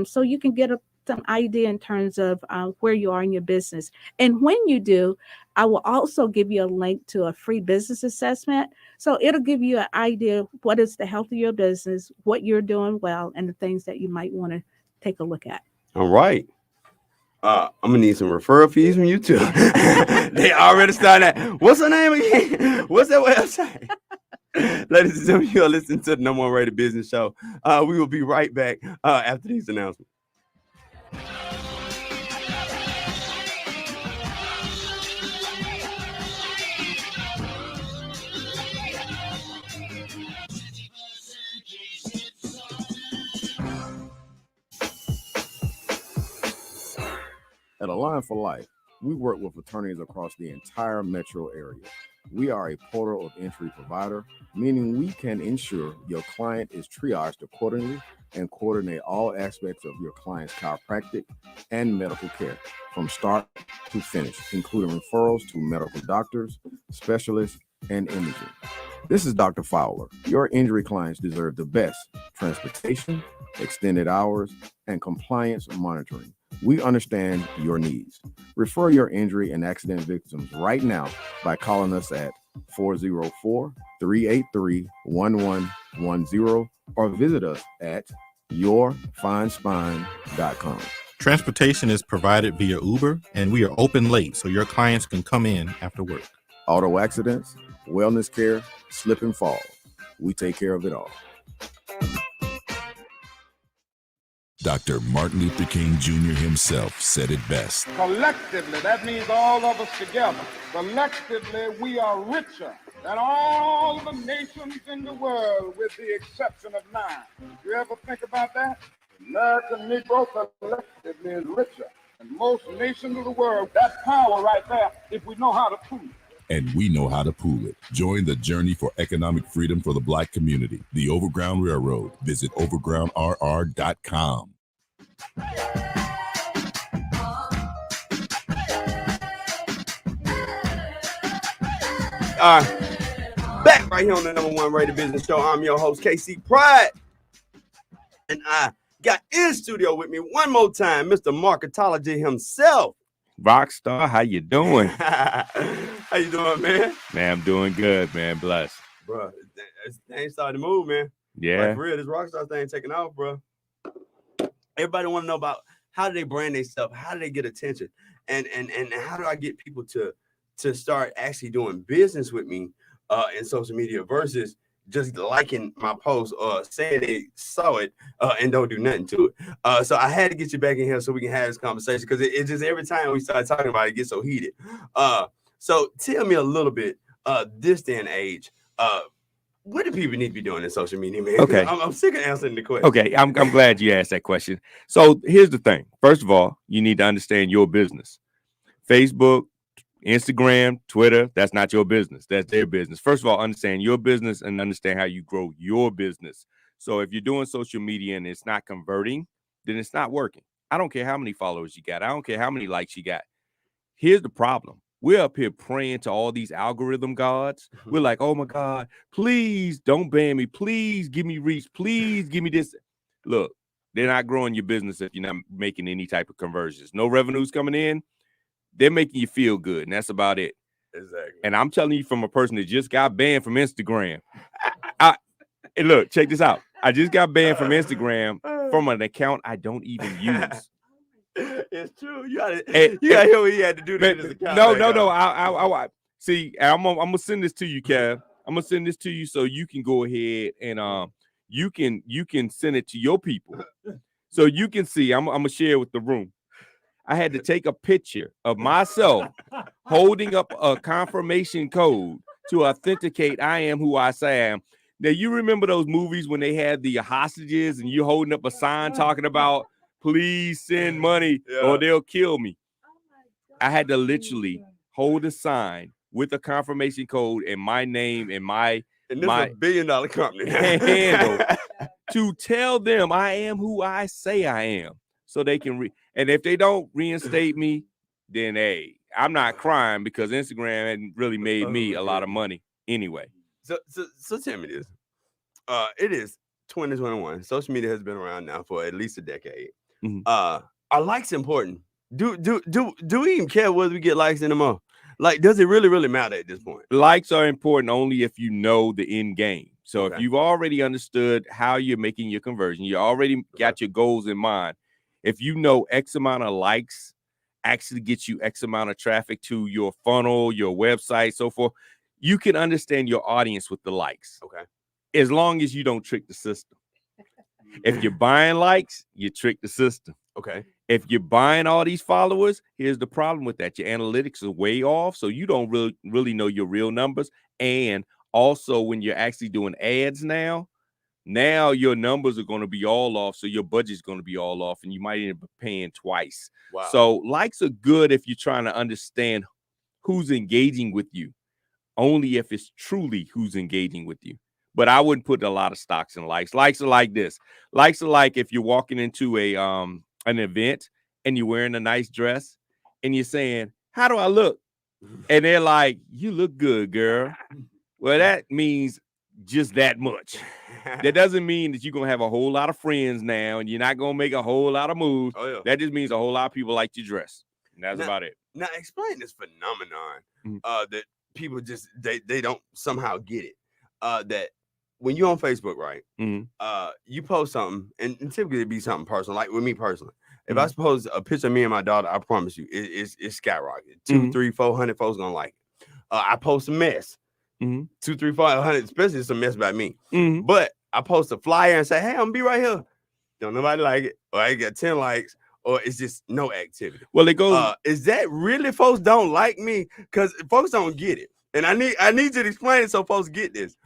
So you can get some idea in terms of where you are in your business. And when you do, I will also give you a link to a free business assessment. So it'll give you an idea of what is the health of your business, what you're doing well, and the things that you might want to take a look at. All right. I'm gonna need some referral fees from you too. They already started. What's her name again? What's that website? Ladies and gentlemen, you are listening to the number one rated business show. We will be right back after these announcements. At Align for Life, we work with attorneys across the entire metro area. We are a portal of entry provider, meaning we can ensure your client is triaged accordingly and coordinate all aspects of your client's chiropractic and medical care from start to finish, including referrals to medical doctors, specialists, and imaging. This is Dr. Fowler. Your injury clients deserve the best: transportation, extended hours, and compliance monitoring. We understand your needs. Refer your injury and accident victims right now by calling us at 404-383-1110 or visit us at yourfinespine.com. Transportation is provided via Uber, and we are open late so your clients can come in after work. Auto accidents, wellness care, slip and fall. We take care of it all. Dr. Martin Luther King Jr. himself said it best. Collectively, that means all of us together. Collectively, we are richer than all the nations in the world, with the exception of 9. You ever think about that? American Negro collectively is richer than most nations of the world. That's power right there, if we know how to prove it. And we know how to pool it. Join the journey for economic freedom for the Black community. The Overground Railroad. Visit overgroundrr.com. Back right here on the number one rated business show. I'm your host, KC Pride. And I got in studio with me one more time, Mr. Marketology himself. Rockstar, how you doing? How you doing, man? Man, I'm doing good, man. Blessed. Bro, things starting to move, man. Yeah. Like, for real, this Rockstar thing taking off, bro. Everybody want to know about how do they brand their stuff? How do they get attention? And how do I get people to start actually doing business with me in social media versus just liking my post or saying they saw it and don't do nothing to it. So I had to get you back in here so we can have this conversation, because it just every time we start talking about it, it gets so heated. So tell me a little bit, this day and age, what do people need to be doing in social media, man? Okay. I'm sick of answering the question. Okay, I'm glad you asked that question. So here's the thing. First of all, you need to understand your business. Facebook, Instagram, Twitter, that's not your business. That's their business. First of all, understand your business and understand how you grow your business. So if you're doing social media and it's not converting, then it's not working. I don't care how many followers you got. I don't care how many likes you got. Here's the problem. We're up here praying to all these algorithm gods. We're like, oh my God, please don't ban me. Please give me reach. Please give me this. Look, they're not growing your business if you're not making any type of conversions. No revenues coming in. They're making you feel good, and that's about it. Exactly. And I'm telling you from a person that just got banned from Instagram. And look, check this out. I just got banned from Instagram from an account I don't even use. It's true. You gotta hear what he had to do to get his account. No. I see. I'm gonna send this to you, Kev. I'm gonna send this to you so you can go ahead and you can send it to your people so you can see. I'm gonna share with the room. I had to take a picture of myself holding up a confirmation code to authenticate I am who I say I am. Now, you remember those movies when they had the hostages and you holding up a sign talking about, please send money or they'll kill me. I had to literally hold a sign with a confirmation code and my name and my is a $1 billion company handle to tell them I am who I say I am. So they can and if they don't reinstate me, then hey, I'm not crying because Instagram hadn't really made me a lot of money anyway. So tell me this. It is 2021. Social media has been around now for at least a decade. Mm-hmm. Are likes important? Do we even care whether we get likes anymore? Like, does it really matter at this point? Likes are important only if you know the end game. So if you've already understood how you're making your conversion, you already got your goals in mind. If you know X amount of likes actually gets you X amount of traffic to your funnel, your website, so forth, you can understand your audience with the likes. Okay. As long as you don't trick the system. If you're buying likes, you trick the system. Okay. If you're buying all these followers, here's the problem with that. Your analytics are way off, so you don't really know your real numbers. And also, when you're actually doing ads now your numbers are going to be all off, so your budget's going to be all off, and you might end up paying twice. Wow. So likes are good if you're trying to understand who's engaging with you, only if it's truly who's engaging with you. But I wouldn't put a lot of stocks in likes. Likes are like this. Likes are like if you're walking into an event and you're wearing a nice dress and you're saying, how do I look? And they're like, you look good, girl. Well, that means just that much. That doesn't mean that you're going to have a whole lot of friends now and you're not going to make a whole lot of moves. Oh, yeah. That just means a whole lot of people like your dress. And that's about it. Now, explain this phenomenon that people just, they don't somehow get it. That when you're on Facebook, right, you post something, and typically it'd be something personal, like with me personally. If I post a picture of me and my daughter, I promise you, it's skyrocketed. 200, 300, 400 folks gonna like it. I post a mess. 200, 300, 400, especially it's a mess about me. But I post a flyer and say, hey, I'm gonna be right here. Don't nobody like it, or I get 10 likes, or it's just no activity. Well, it goes. Is that really folks don't like me? Because folks don't get it, and I need you to explain it so folks get this.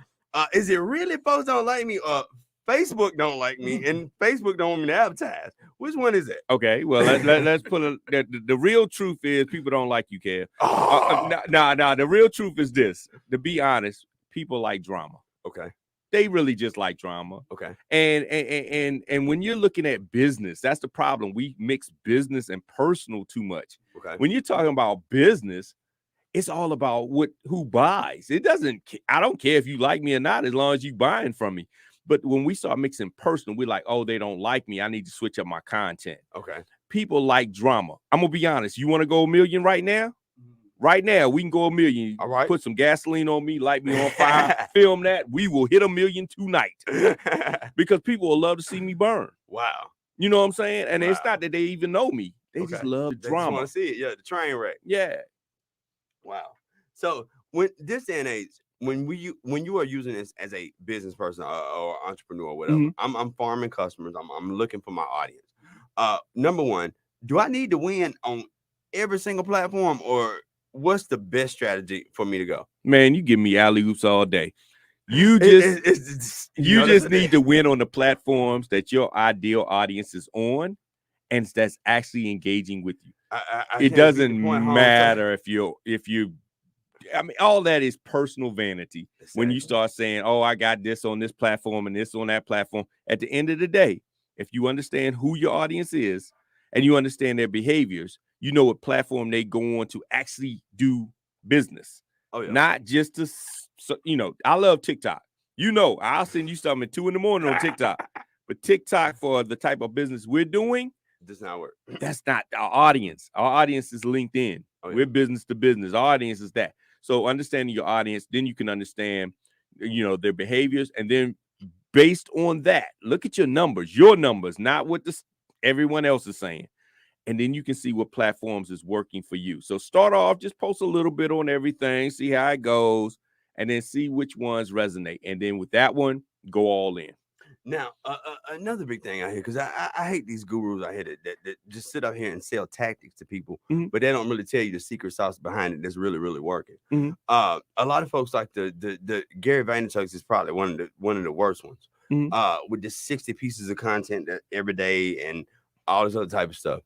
Is it really folks don't like me, or Facebook don't like me, and Facebook don't want me to advertise? Which one is it? Okay, well let's put the real truth is people don't like you, Kev. No. The real truth is this. To be honest, people like drama. Okay. They really just like drama. Okay. And when you're looking at business, that's the problem. We mix business and personal too much. Okay. When you're talking about business, it's all about who buys. I don't care if you like me or not, as long as you buying from me. But when we start mixing personal, we're like, oh, they don't like me. I need to switch up my content. Okay. People like drama. I'm going to be honest. You want to go $1 million right now? Right now, we can go $1 million. All right. Put some gasoline on me, light me on fire, film that. We will hit $1 million tonight because people will love to see me burn. Wow. You know what I'm saying? And it's not that they even know me. They just love They drama. just want to see it. Yeah, the train wreck. Yeah. Wow. So when this day and age, when you are using this as a business person or entrepreneur or whatever, I'm farming customers. I'm looking for my audience. Number one, do I need to win on every single platform, or what's the best strategy for me to go? Man, you give me alley-oops all day. You just need to win on the platforms that your ideal audience is on, and that's actually engaging with you. It doesn't matter if you. I mean, all that is personal vanity. Exactly. When you start saying, oh, I got this on this platform and this on that platform. At the end of the day, if you understand who your audience is and you understand their behaviors, you know what platform they go on to actually do business. Oh, yeah. Not just to, I love TikTok. I'll send you something at 2 a.m. on TikTok. But TikTok, for the type of business we're doing, does not work. That's not our audience. Our audience is LinkedIn. Oh, yeah. We're business to business. Our audience is that. So understanding your audience, then you can understand, their behaviors, and then based on that, look at your numbers, not what everyone else is saying. And then you can see what platforms is working for you. So start off, just post a little bit on everything, see how it goes, and then see which ones resonate. And then with that one, go all in. Now, another big thing out here, because I hate these gurus out here that just sit up here and sell tactics to people, but they don't really tell you the secret sauce behind it that's really, really working. A lot of folks like the Gary Vaynerchuk is probably one of the worst ones. With the 60 pieces of content every day and all this other type of stuff.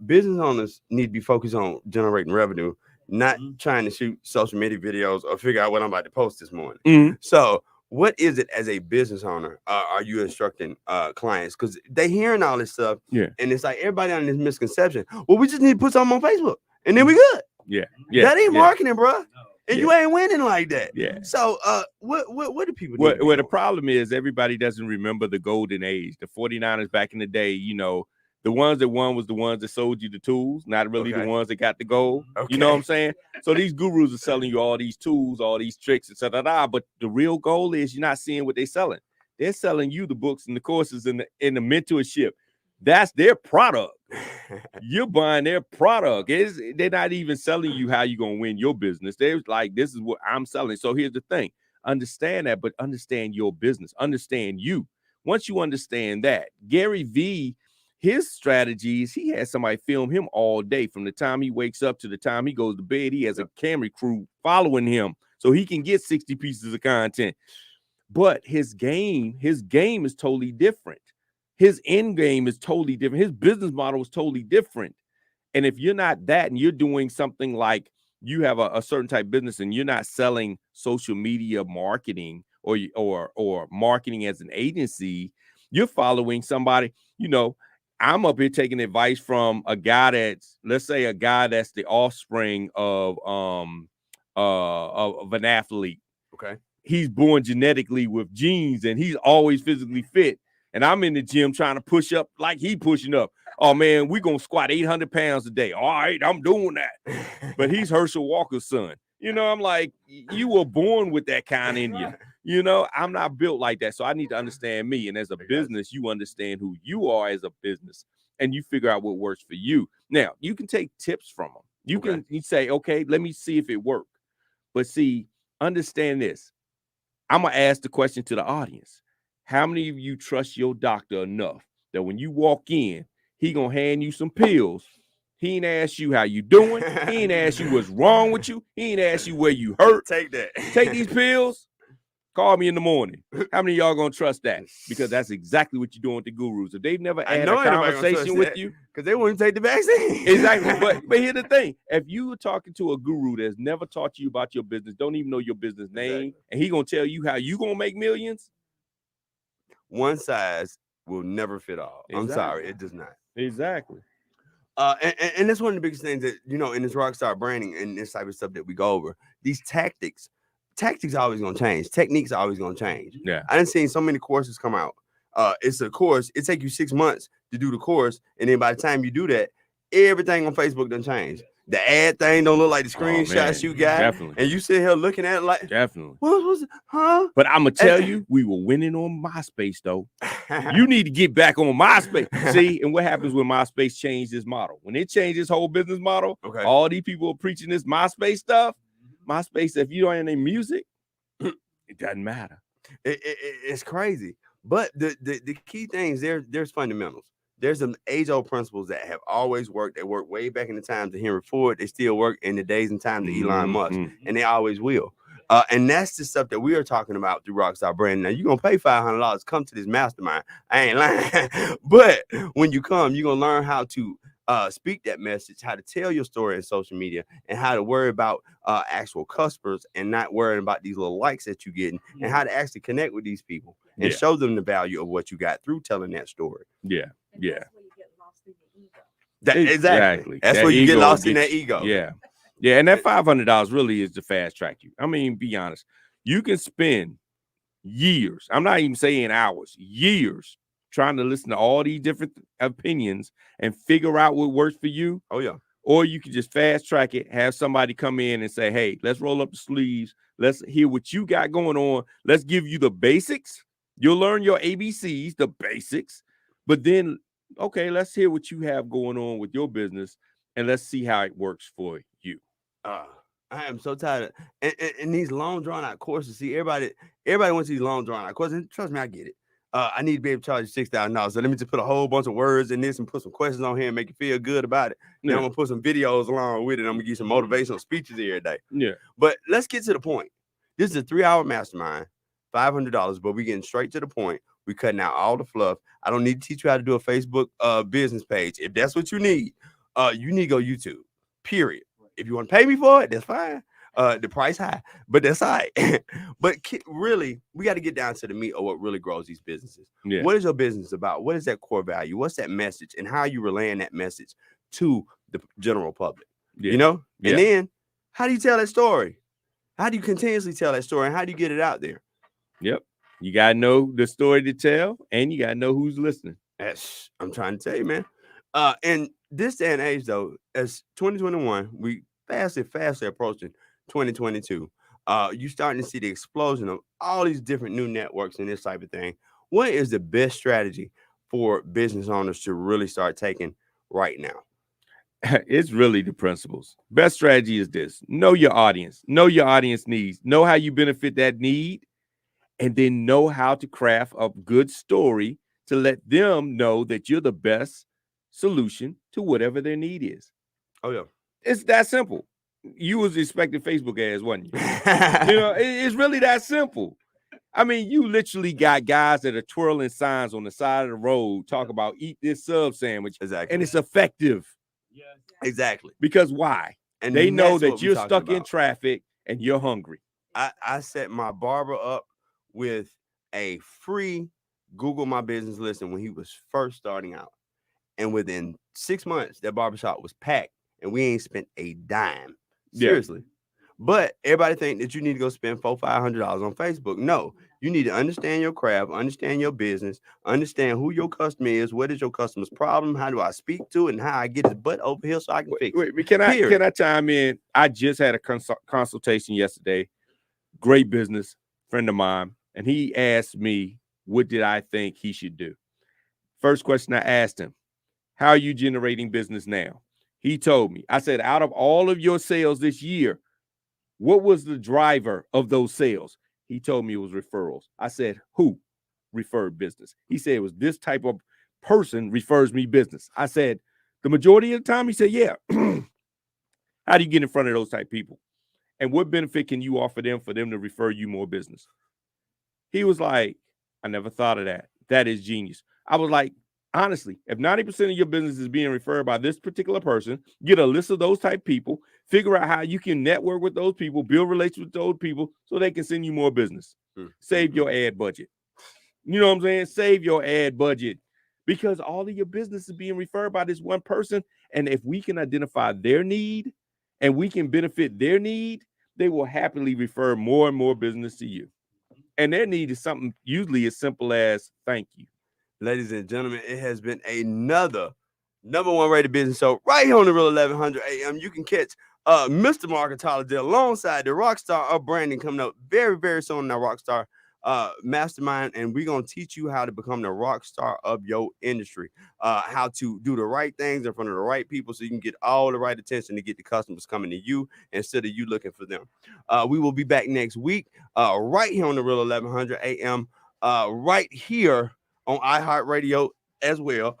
Business owners need to be focused on generating revenue, not trying to shoot social media videos or figure out what I'm about to post this morning. So what is it as a business owner are you instructing clients? Because they hearing all this stuff, and it's like everybody on this misconception. Well, we just need to put something on Facebook, and then we good. That ain't marketing, bro. And you ain't winning like that. So what do people do? Well, the problem is everybody doesn't remember the golden age. The 49ers back in the day, the ones that won was the ones that sold you the tools, not really the ones that got the gold. You know what I'm saying? So these gurus are selling you all these tools, all these tricks, etc. But the real goal is you're not seeing what they're selling. They're selling you the books and the courses and the mentorship. That's their product. You're buying their product. They're not even selling you how you're going to win your business. They're like, this is what I'm selling. So here's the thing. Understand that, but understand your business. Understand you. Once you understand that, Gary V, his strategy is he has somebody film him all day from the time he wakes up to the time he goes to bed. He has a camera crew following him so he can get 60 pieces of content. But his game is totally different. His end game is totally different. His business model is totally different. And if you're not that and you're doing something like you have a certain type of business and you're not selling social media marketing or marketing as an agency, you're following somebody, I'm up here taking advice from a guy that's the offspring of an athlete. Okay. He's born genetically with genes and he's always physically fit. And I'm in the gym trying to push up like he pushing up. Oh man, we're gonna squat 800 pounds a day. All right, I'm doing that. But he's Herschel Walker's son. I'm like, you were born with that kind in you. I'm not built like that. So I need to understand me. And as a business, you understand who you are as a business and you figure out what works for you. Now, you can take tips from them. You say, okay, let me see if it worked. But see, understand this. I'm going to ask the question to the audience. How many of you trust your doctor enough that when you walk in, he going to hand you some pills? He ain't ask you how you doing. He ain't ask you what's wrong with you. He ain't ask you where you hurt. Take that. Take these pills. Call me in the morning. How many of y'all gonna trust that? Because that's exactly what you're doing with the gurus. If they've never had a conversation with you, because they wouldn't take the vaccine. Exactly. But here's the thing: if you are talking to a guru that's never taught you about your business, don't even know your business name, and he gonna tell you how you gonna make millions, one size will never fit all. Exactly. I'm sorry, it does not. Exactly. And that's one of the biggest things that in this rockstar branding and this type of stuff that we go over. These tactics are always going to change. Techniques are always going to change. Yeah. I done seen so many courses come out. It's a course. It take you 6 months to do the course. And then by the time you do that, everything on Facebook done change. The ad thing don't look like the screenshots you got. Definitely. And you sit here looking at it like, definitely. What was it? Huh? But I'm going to tell you, we were winning on MySpace, though. You need to get back on MySpace. See, and what happens when MySpace changed this model? When it changed this whole business model, all these people are preaching this MySpace stuff. MySpace, if you don't have any music, it doesn't matter. It's crazy. But the key things, there's fundamentals. There's some age-old principles that have always worked. They worked way back in the times of Henry Ford. They still work in the days and times of Elon Musk, and they always will. And that's the stuff that we are talking about through Rockstar Branding. Now, you're going to pay $500 come to this mastermind. I ain't lying. But when you come, you're going to learn how to speak that message, how to tell your story in social media, and how to worry about actual customers and not worrying about these little likes that you're getting, and how to actually connect with these people and show them the value of what you got through telling that story. Yeah. Exactly. That's where you get lost in that ego. Yeah. Yeah. And that $500 really is to fast track you. I mean, be honest. You can spend years, I'm not even saying hours, years trying to listen to all these different opinions and figure out what works for you. Oh, yeah. Or you can just fast track it, have somebody come in and say, hey, let's roll up the sleeves. Let's hear what you got going on. Let's give you the basics. You'll learn your ABCs, the basics. But then, okay, let's hear what you have going on with your business, and let's see how it works for you. I am so tired of and these long drawn out courses. See, everybody wants these long drawn out courses. And trust me, I get it. I need to be able to charge you $6,000. So let me just put a whole bunch of words in this and put some questions on here and make you feel good about it. Then I'm gonna put some videos along with it. I'm gonna give you some motivational speeches every day. Yeah. But let's get to the point. This is a 3-hour mastermind, $500, but we're getting straight to the point. We're cutting out all the fluff. I don't need to teach you how to do a Facebook business page. If that's what you need to go YouTube, period. If you want to pay me for it, that's fine. The price high, but that's all right. But really, we got to get down to the meat of what really grows these businesses. Yeah. What is your business about? What is that core value? What's that message? And how are you relaying that message to the general public? Yeah. You know? Yeah. And then how do you tell that story? How do you continuously tell that story? And how do you get it out there? Yep. You got to know the story to tell, and you got to know who's listening. Yes, I'm trying to tell you, man. And this day and age, though, as 2021, we fastly approaching 2022. You starting to see the explosion of all these different new networks and this type of thing. What is the best strategy for business owners to really start taking right now? It's really the principles. Best strategy is this: know your audience, know your audience needs, know how you benefit that need, and then know how to craft a good story to let them know that you're the best solution to whatever their need is. Oh yeah, it's that simple. You was expecting Facebook ads, wasn't you? You know, it's really that simple. I mean, you literally got guys that are twirling signs on the side of the road talk about eat this sub sandwich, exactly, and it's effective. Yes. Exactly. Because why? And they know that you're stuck about. In traffic and you're hungry. I set my barber up with a free Google My Business listing when he was first starting out. And within 6 months, that barbershop was packed and we ain't spent a dime. Seriously. Yeah. But everybody think that you need to go spend $400-500 on Facebook. No, you need to understand your craft, understand your business, understand who your customer is, what is your customer's problem, how do I speak to it, and how I get his butt over here so I can fix it. Can I chime in? I just had a consultation yesterday. Great business friend of mine, and he asked me, what did I think he should do? First question I asked him, how are you generating business now? He told me. I said, out of all of your sales this year, what was the driver of those sales? He told me it was referrals. I said, who referred business? He said it was this type of person refers me business. I said, the majority of the time? He said, yeah. How do you get in front of those type of people? And what benefit can you offer them for them to refer you more business? He was like, I never thought of that. That is genius. I was like, honestly, if 90% of your business is being referred by this particular person, get a list of those type people, figure out how you can network with those people, build relationships with those people so they can send you more business. Save your ad budget. You know what I'm saying? Save your ad budget because all of your business is being referred by this one person. And if we can identify their need and we can benefit their need, they will happily refer more and more business to you. And their need is something usually as simple as thank you. Ladies and gentlemen, it has been another #1 rated business show right here on the Real 1100 AM. You can catch Mr. Marketology alongside the Rockstar of Branding coming up very, very soon in our Rockstar Mastermind. And we're going to teach you how to become the rock star of your industry, how to do the right things in front of the right people so you can get all the right attention to get the customers coming to you instead of you looking for them. We will be back next week right here on the Real 1100 AM, right here on iHeartRadio as well.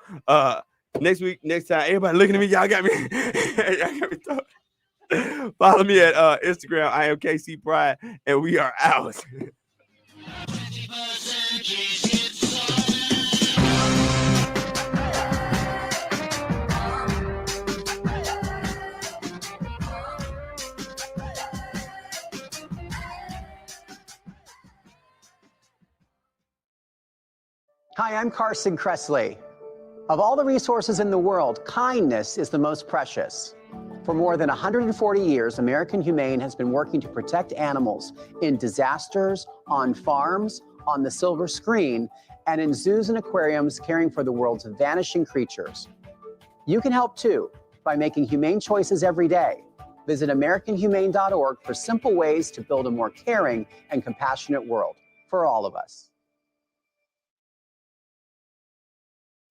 Next week, next time, everybody looking at me, y'all got me. Y'all got me talking. Follow me at Instagram. I am KC Pride, and we are out. Hi, I'm Carson Kressley. Of all the resources in the world, kindness is the most precious. For more than 140 years, American Humane has been working to protect animals in disasters, on farms, on the silver screen, and in zoos and aquariums caring for the world's vanishing creatures. You can help too. by making humane choices every day. Visit AmericanHumane.org for simple ways to build a more caring and compassionate world for all of us.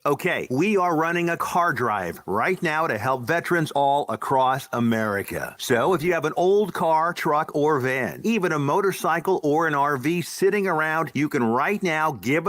Okay, we are running a car drive right now to help veterans all across America. So if you have an old car, truck, or van, even a motorcycle or an RV sitting around, you can right now give it